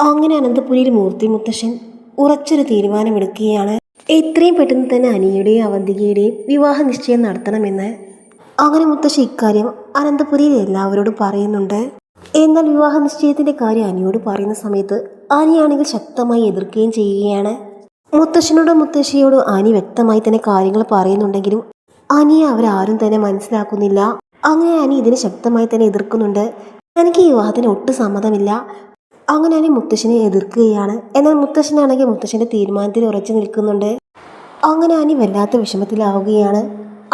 അങ്ങനെ അനന്തപുരിയിൽ മൂർത്തി മുത്തശ്ശൻ ഉറച്ചൊരു തീരുമാനമെടുക്കുകയാണ്. എത്രയും പെട്ടെന്ന് തന്നെ അനിയുടെയും അവന്തികയുടെയും വിവാഹ നിശ്ചയം നടത്തണമെന്ന്. അങ്ങനെ മുത്തശ്ശി ഇക്കാര്യം അനന്തപുരിയിൽ എല്ലാവരോടും പറയുന്നുണ്ട്. എന്നാൽ വിവാഹ നിശ്ചയത്തിന്റെ കാര്യം അനിയോട് പറയുന്ന സമയത്ത് അനിയാണെങ്കിൽ ശക്തമായി എതിർക്കുകയും ചെയ്യുകയാണ്. മുത്തശ്ശനോടും മുത്തശ്ശിയോടും അനി വ്യക്തമായി തന്നെ കാര്യങ്ങൾ പറയുന്നുണ്ടെങ്കിലും അനിയെ അവരാരും തന്നെ മനസ്സിലാക്കുന്നില്ല. അങ്ങനെ അനി ഇതിനെ ശക്തമായി തന്നെ എതിർക്കുന്നുണ്ട്. എനിക്ക് ഈ വിവാഹത്തിന് ഒട്ടും സമ്മതമില്ല. അങ്ങനെ അനി മുത്തശ്ശനെ എതിർക്കുകയാണ്. എന്നാൽ മുത്തശ്ശനാണെങ്കിൽ മുത്തശ്ശന്റെ തീരുമാനത്തിൽ ഉറച്ചു നിൽക്കുന്നുണ്ട്. അങ്ങനെ അനി വല്ലാത്ത വിഷമത്തിലാവുകയാണ്.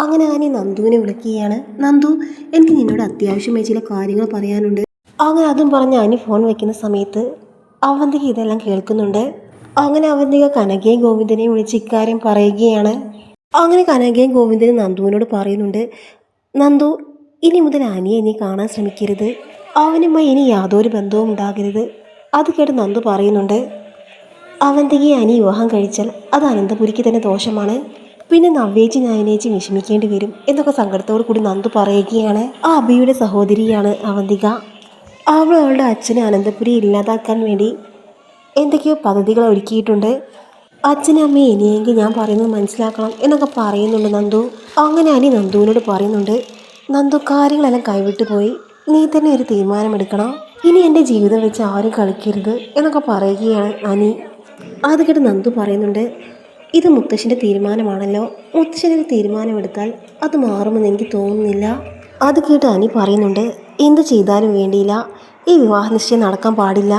അങ്ങനെ അനി നന്ദുവിനെ വിളിക്കുകയാണ്. നന്ദു, എനിക്ക് നിന്നോട് അത്യാവശ്യമായി ചില കാര്യങ്ങൾ പറയാനുണ്ട്. അങ്ങനെ അതും പറഞ്ഞ് അനി ഫോൺ വയ്ക്കുന്ന സമയത്ത് അവന്തിക ഇതെല്ലാം കേൾക്കുന്നുണ്ട്. അങ്ങനെ അവന്തിക കനകയും ഗോവിന്ദനെയും വിളിച്ച് ഇക്കാര്യം പറയുകയാണ്. അങ്ങനെ കനകയും ഗോവിന്ദനും നന്ദുവിനോട് പറയുന്നുണ്ട്, നന്ദു, ഇനി മുതൽ അനിയെ നീ കാണാൻ ശ്രമിക്കരുത്. അവനുമായി ഇനി യാതൊരു ബന്ധവും ഉണ്ടാകരുത്. അത് കേട്ട് നന്ദു പറയുന്നുണ്ട്, അവന്തികയെ അനി വിവാഹം കഴിച്ചാൽ അത് അനന്തപുരിക്ക് തന്നെ ദോഷമാണ്. പിന്നെ നവ്യേച്ചി നയനേച്ചി വിഷമിക്കേണ്ടി വരും എന്നൊക്കെ സങ്കടത്തോടു കൂടി നന്ദു പറയുകയാണ്. ആ അബിയുടെ സഹോദരിയാണ് അവന്തിക. അവളുടെ അച്ഛനെ അനന്തപുരി ഇല്ലാതാക്കാൻ വേണ്ടി എന്തൊക്കെയോ പദ്ധതികൾ ഒരുക്കിയിട്ടുണ്ട്. അച്ഛനും അമ്മയെ ഇനിയെങ്കിൽ ഞാൻ പറയുന്നത് മനസ്സിലാക്കണം എന്നൊക്കെ പറയുന്നുണ്ട് നന്ദു. അങ്ങനെ അനി നന്ദുവിനോട് പറയുന്നുണ്ട്, നന്ദു, കാര്യങ്ങളെല്ലാം കൈവിട്ടു പോയി. നീ തന്നെ ഒരു തീരുമാനമെടുക്കണം. ഇനി എൻ്റെ ജീവിതം വെച്ച് ആരും കളിക്കരുത് എന്നൊക്കെ പറയുകയാണ് അനി. അത് കേട്ട് നന്ദു പറയുന്നുണ്ട്, ഇത് മുത്തശ്ശൻ്റെ തീരുമാനമാണല്ലോ. മുത്തശ്ശനൊരു തീരുമാനമെടുത്താൽ അത് മാറുമെന്ന് എനിക്ക് തോന്നുന്നില്ല. അത് കേട്ട് അനി പറയുന്നുണ്ട്, എന്ത് ചെയ്താലും വേണ്ടിയില്ല, ഈ വിവാഹ നിശ്ചയം നടക്കാൻ പാടില്ല.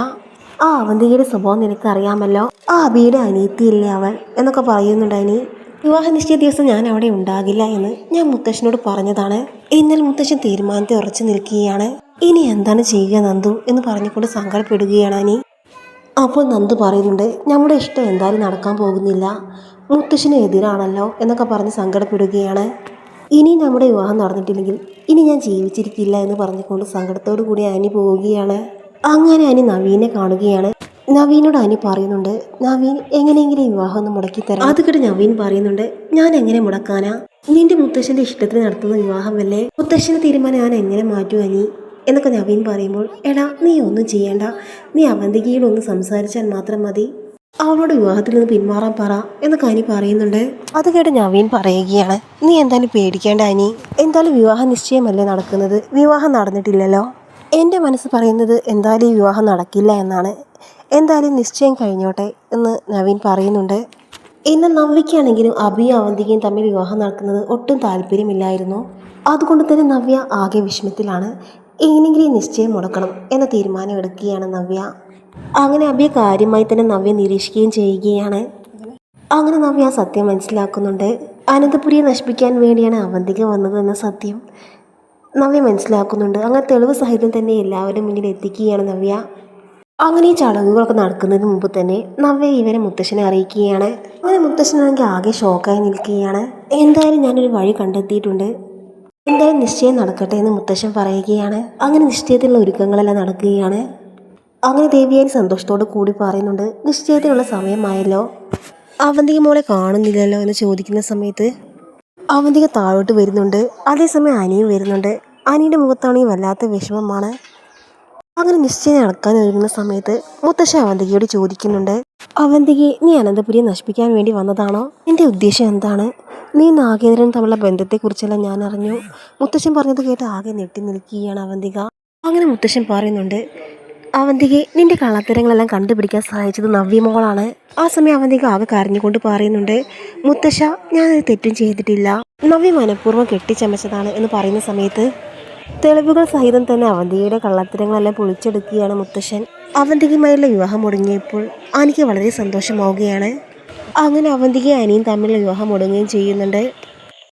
ആ അവന്തികയുടെ സ്വഭാവം നിനക്ക് അറിയാമല്ലോ. ആ അബിയുടെ അനിയത്തിയില്ലേ അവൾ എന്നൊക്കെ പറയുന്നുണ്ട് അനി. വിവാഹ നിശ്ചയ ദിവസം ഞാൻ അവിടെ ഉണ്ടാകില്ല എന്ന് ഞാൻ മുത്തശ്ശനോട് പറഞ്ഞതാണ്. എന്നാൽ മുത്തശ്ശൻ തീരുമാനത്തെ ഉറച്ചു നിൽക്കുകയാണ്. ഇനി എന്താണ് ചെയ്യുക നന്ദു എന്ന് പറഞ്ഞുകൊണ്ട് സങ്കടപ്പെടുകയാണ് അനി. അപ്പോൾ നന്ദു പറയുന്നുണ്ട്, നമ്മുടെ ഇഷ്ടം എന്തായാലും നടക്കാൻ പോകുന്നില്ല, മുത്തശ്ശന് എതിരാണല്ലോ എന്നൊക്കെ പറഞ്ഞ് സങ്കടപ്പെടുകയാണ്. ഇനി നമ്മുടെ വിവാഹം നടന്നിട്ടില്ലെങ്കിൽ ഇനി ഞാൻ ജീവിച്ചിരിക്കില്ല എന്ന് പറഞ്ഞുകൊണ്ട് സങ്കടത്തോടു കൂടി അനി പോവുകയാണ്. അങ്ങനെ അനി നവീനെ കാണുകയാണ്. നവീനോട് അനി പറയുന്നുണ്ട്, നവീൻ, എങ്ങനെയെങ്കിലും വിവാഹം ഒന്ന് മുടക്കിത്തരാം. അത് കേട്ട് നവീൻ പറയുന്നുണ്ട്, ഞാൻ എങ്ങനെ മുടക്കാനാ? നിന്റെ മുത്തശ്ശന്റെ ഇഷ്ടത്തിന് നടത്തുന്ന വിവാഹമല്ലേ, മുത്തശ്ശന്റെ തീരുമാനം ഞാൻ എങ്ങനെ മാറ്റും അനി എന്നൊക്കെ നവീൻ പറയുമ്പോൾ, എടാ, നീ ഒന്നും ചെയ്യണ്ട, നീ അവന്തികയോടൊന്ന് സംസാരിച്ചാൽ മാത്രം മതി, അവളോട് വിവാഹത്തിൽ നിന്ന് പിന്മാറാൻ പറ എന്നൊക്കെ അനി പറയുന്നുണ്ട്. അത് കേട്ട് നവീൻ പറയുകയാണ്, നീ എന്തായാലും പേടിക്കേണ്ട അനി, എന്തായാലും വിവാഹ നിശ്ചയമല്ലേ നടക്കുന്നത്, വിവാഹം നടന്നിട്ടില്ലല്ലോ. എൻ്റെ മനസ്സ് പറയുന്നത് എന്തായാലും ഈ വിവാഹം നടക്കില്ല എന്നാണ്. എന്തായാലും നിശ്ചയം കഴിഞ്ഞോട്ടെ എന്ന് നവീൻ പറയുന്നുണ്ട്. എന്നാൽ നവ്യയ്ക്കാണെങ്കിലും അബിയും അവന്തികയും തമ്മിൽ വിവാഹം നടക്കുന്നത് ഒട്ടും താല്പര്യമില്ലായിരുന്നു. അതുകൊണ്ട് തന്നെ നവ്യ ആകെ വിഷമത്തിലാണ്. എങ്ങനെയെങ്കിലും നിശ്ചയം മുടക്കണം എന്ന തീരുമാനം എടുക്കുകയാണ് നവ്യ. അങ്ങനെ അബിയെ കാര്യമായി തന്നെ നവ്യ നിരീക്ഷിക്കുകയും ചെയ്യുകയാണ്. അങ്ങനെ നവ്യ സത്യം മനസ്സിലാക്കുന്നുണ്ട്. അനന്തപുരിയെ നശിപ്പിക്കാൻ വേണ്ടിയാണ് അവന്തിക വന്നതെന്ന സത്യം നവ്യ മനസ്സിലാക്കുന്നുണ്ട്. അങ്ങനെ തെളിവ് സഹിതം തന്നെ എല്ലാവരും മുന്നിൽ എത്തിക്കുകയാണ് നവ്യ. അങ്ങനെ ഈ ചടങ്ങുകളൊക്കെ നടക്കുന്നതിന് മുമ്പ് തന്നെ നവ്യ ഇവരെ മുത്തശ്ശനെ അറിയിക്കുകയാണ്. അങ്ങനെ മുത്തശ്ശനാണെങ്കിൽ ആകെ ഷോക്കായി നിൽക്കുകയാണ്. എന്തായാലും ഞാനൊരു വഴി കണ്ടെത്തിയിട്ടുണ്ട്, എന്തായാലും നിശ്ചയം നടക്കട്ടെ എന്ന് മുത്തശ്ശൻ പറയുകയാണ്. അങ്ങനെ നിശ്ചയത്തിലുള്ള ഒരുക്കങ്ങളെല്ലാം നടക്കുകയാണ്. അങ്ങനെ ദേവിയാനി സന്തോഷത്തോട് കൂടി പറയുന്നുണ്ട്, നിശ്ചയത്തിനുള്ള സമയമായല്ലോ. അവന്തിക മോളെ കാണുന്നില്ലല്ലോ എന്ന് ചോദിക്കുന്ന സമയത്ത് അവന്തിക താഴോട്ട് വരുന്നുണ്ട്. അതേസമയം അനിയും വരുന്നുണ്ട്. അനിയുടെ മുഖത്താണെങ്കിൽ വല്ലാത്ത വിഷമമാണ്. അങ്ങനെ നിശ്ചയം നടക്കാൻ ഒരുങ്ങുന്ന സമയത്ത് മുത്തശ്ശ അവന്തികയോട് ചോദിക്കുന്നുണ്ട്, അവന്തികയെ, നീ അനന്തപുരിയെ നശിപ്പിക്കാൻ വേണ്ടി വന്നതാണോ? നിന്റെ ഉദ്ദേശം എന്താണ്? നീ നാഗേന്ദ്രൻ തമ്മിലുള്ള ബന്ധത്തെക്കുറിച്ചെല്ലാം ഞാൻ അറിഞ്ഞു. മുത്തശ്ശൻ പറഞ്ഞത് കേട്ട് ആകെ ഞെട്ടി നിൽക്കുകയാണ് അവന്തിക. അങ്ങനെ മുത്തശ്ശൻ പറയുന്നുണ്ട്, അവന്തികയെ, നിന്റെ കള്ളത്തരങ്ങളെല്ലാം കണ്ടുപിടിക്കാൻ സഹായിച്ചത് നവ്യമോളാണ്. ആ സമയം അവന്തിക ആകെ കരഞ്ഞുകൊണ്ട് പറയുന്നുണ്ട്, മുത്തശ്ശ, ഞാനൊരു തെറ്റും ചെയ്തിട്ടില്ല, നവ്യ മനഃപൂർവ്വം കെട്ടിച്ചമച്ചതാണ് എന്ന് പറയുന്ന സമയത്ത് തെളിവുകൾ സഹിതം തന്നെ അവന്തികയുടെ കള്ളത്തരങ്ങളെല്ലാം പൊളിച്ചെടുക്കുകയാണ് മുത്തശ്ശൻ. അവന്തികയുമായുള്ള വിവാഹം മുടങ്ങിയപ്പോൾ എനിക്ക് വളരെ സന്തോഷമാവുകയാണ്. അങ്ങനെ അവന്തികയും അനിയും തമ്മിലുള്ള വിവാഹം മുടങ്ങുകയും ചെയ്യുന്നുണ്ട്.